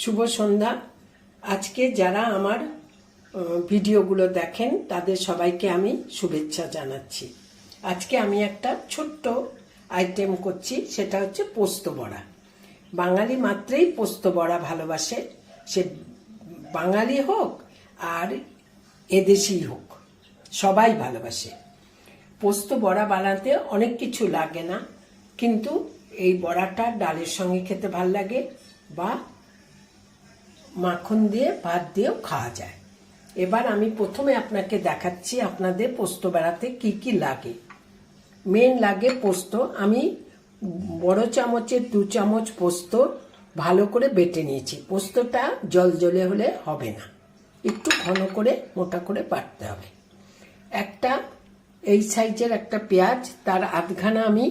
শুভ সন্ধ্যা। আজকে যারা আমার ভিডিওগুলো দেখেন তাদের সবাইকে আমি শুভেচ্ছা জানাচ্ছি। আজকে আমি একটা ছোট্ট আইটেম করছি, সেটা হচ্ছে পোস্ত বড়া। বাঙালি মাত্রেই পোস্ত বড়া ভালোবাসে, সে বাঙালি হোক আর এদেশি হোক, সবাই ভালোবাসে। পোস্ত বড়া বানাতে অনেক কিছু লাগে না, কিন্তু এই বড়াটা ডালের সঙ্গে খেতে ভাল লাগে বা মাখন দিয়ে ভাত দিয়েও খাওয়া যায়। এবার আমি প্রথমে আপনাকে দেখাচ্ছি আপনাদের পোস্ত বড়াতে কি কি লাগে। মেন লাগে পোস্ত। আমি বড় চামচের 2 চামচ পোস্ত ভালো করে বেটে নিয়েছি। পোস্তটা জলজলে হলে হবে না, একটু ঘন করে মোটা করে বাটতে হবে। একটা এই সাইজের একটা পেঁয়াজ, তার আধখানা আমি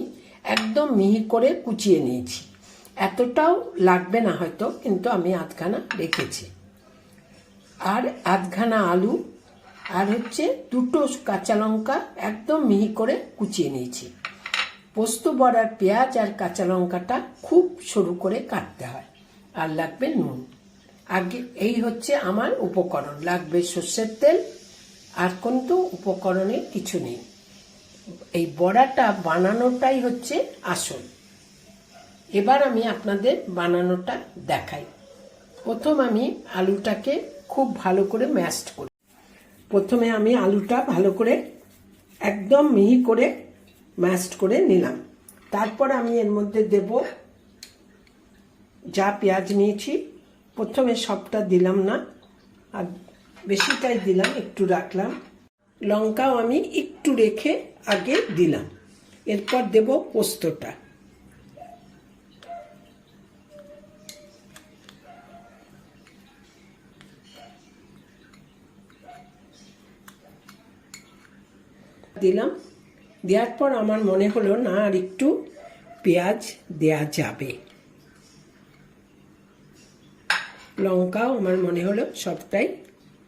একদম মিহি করে কুচিয়ে নিয়েছি। এতটাও লাগবে না হয়তো, কিন্তু আমি আধখানা রেখেছি। আর আধখানা আলু, আর হচ্ছে 2টো কাঁচা লঙ্কা একদম মিহি করে কুচিয়ে নিয়েছি। পোস্ত বড়ার পেঁয়াজ আর কাঁচা লঙ্কাটা খুব সরু করে কাটতে হয়। আর লাগবে নুন। আগে এই হচ্ছে আমার উপকরণ। লাগবে সর্ষের তেল, আর কিন্তু উপকরণে কিছু নেই। এই বড়াটা বানানোটাই হচ্ছে আসল। এবার আমি আপনাদের বানানোটা দেখাই। প্রথম আমি আলুটাকে খুব ভালো করে ম্যাশ করি। প্রথমে আমি আলুটা ভালো করে একদম মিহি করে ম্যাশ করে নিলাম। তারপর আমি এর মধ্যে দেব যা পেঁয়াজ নিয়েছি। প্রথমে সবটা দিলাম না, আর বেশিটাই দিলাম, একটু রাখলাম। লঙ্কাও আমি একটু রেখে আগে দিলাম। এরপর দেব পোস্তটা। দিলাম। দেওয়ার পর আমার মনে হলো না, আর একটু পেঁয়াজ দেয়া যাবে। লঙ্কাও আমার মনে হলো সবটাই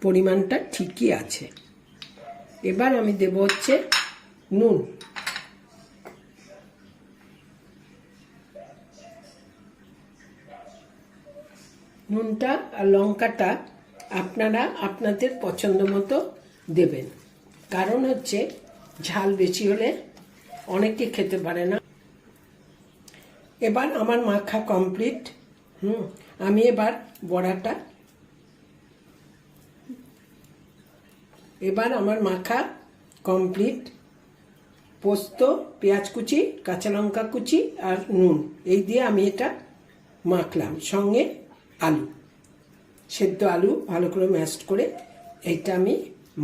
পরিমাণটা ঠিকই আছে। এবার আমি দেব হচ্ছে নুন। নুনটা আর লঙ্কাটা আপনারা আপনাদের পছন্দ মতো দেবেন, কারণ হচ্ছে ঝাল বেশি হলে অনেকে খেতে পারে না। এবার আমার মাখা কমপ্লিট। আমি এবার বড়াটা, এবার আমার মাখা কমপ্লিট। পোস্ত, পেঁয়াজ কুচি, কাঁচা লঙ্কা কুচি আর নুন, এই দিয়ে আমি এটা মাখলাম। সঙ্গে আলু, সেদ্ধ আলু ভালো করে ম্যাশ করে এইটা আমি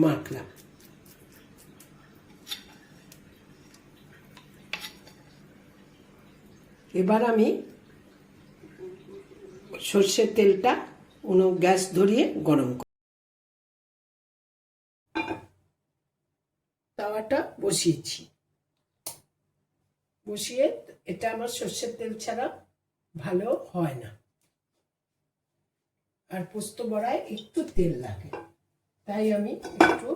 মাখলাম। এবার আমি সর্ষের তেলটা গ্যাস ধরিয়ে গরম করি। তাওয়াটা বসিয়েছি। বসিয়ে এটা আমার সর্ষের তেল ছাড়া ভালো হয় না, আর পোস্ত বড়ায় একটু তেল লাগে, তাই আমি একটু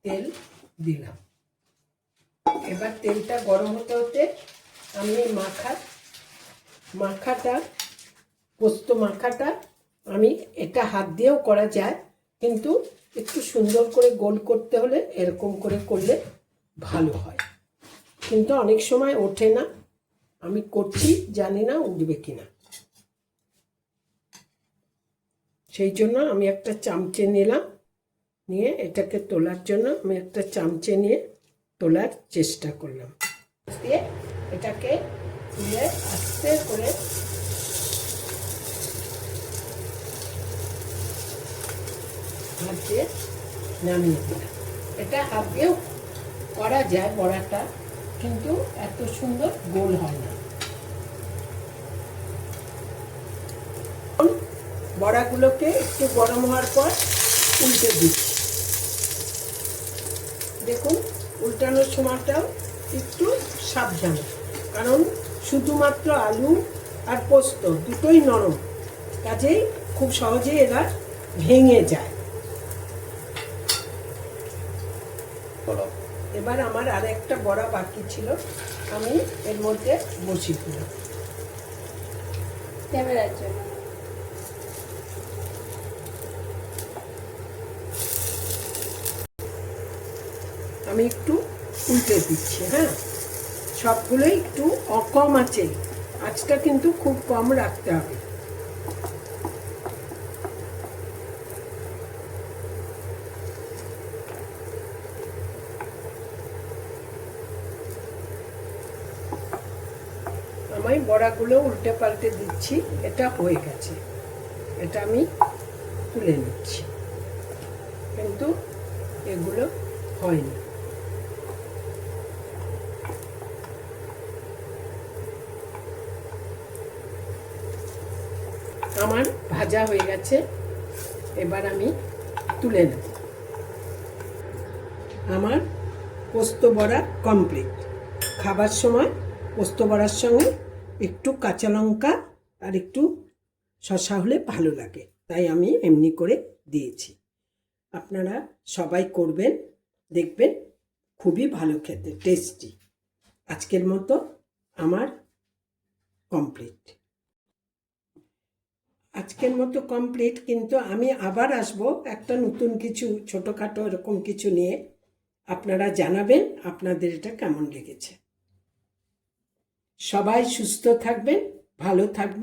তেল দিলাম। এবার তেলটা গরম হতে হতে আমি এই মাখাটা পোস্ত মাখাটা, আমি এটা হাত দিয়েও করা যায়, কিন্তু একটু সুন্দর করে গোল করতে হলে এরকম করে করলে ভালো হয়, কিন্তু অনেক সময় ওঠে না। আমি করছি, জানি না উঠবে কিনা, সেই জন্য আমি একটা চামচে নিলাম। নিয়ে এটাকে তোলার জন্য আমি একটা চামচে নিয়ে তোলার চেষ্টা করলাম। দিয়ে এটাকে তুলে আস্তে করে হাত দিয়ে নামিয়ে দিলাম। এটা হাত দিয়েও করা যায় বড়াটা, কিন্তু এত সুন্দর গোল হয় না। বড়াগুলোকে একটু গরম হওয়ার পর উল্টে দিচ্ছি। দেখুন, উল্টানোর সময়টাও একটু সাবধানে, কারণ শুধুমাত্র আলু আর পোস্ত দুটোই নরম, কাজেই খুব সহজেই এরা ভেঙে যায়। এবার আমার আর একটা বড়া বাকি ছিল, আমি এর মধ্যে বসিয়ে দিলাম। আমি একটু উল্টে দিচ্ছি। হ্যাঁ, সবগুলোই একটু কম আছে, আঁচটা কিন্তু খুব কম রাখতে হবে। আমি বড়াগুলো উল্টে পাল্টে দিচ্ছি। এটা হয়ে গেছে, এটা আমি তুলে নিচ্ছি, কিন্তু এগুলো হয়নি। আমার ভাজা হয়ে গেছে, এবার আমি তুলে নেব। আমার পোস্ত বড়া কমপ্লিট। খাবার সময় পোস্ত বড়ার সঙ্গে একটু কাঁচা লঙ্কা আর একটু শসা হলে ভালো লাগে, তাই আমি এমনি করে দিয়েছি। আপনারা সবাই করবেন, দেখবেন খুবই ভালো খেতে, টেস্টি। আজকের মতো আমার কমপ্লিট। আজকের মতো কমপ্লিট, কিন্তু আমি আবার আসব একটা নতুন কিছু, ছোটোখাটো এরকম কিছু নিয়ে। আপনারা জানাবেন আপনাদের এটা কেমন লেগেছে। সবাই সুস্থ থাকবেন, ভালো থাকবেন।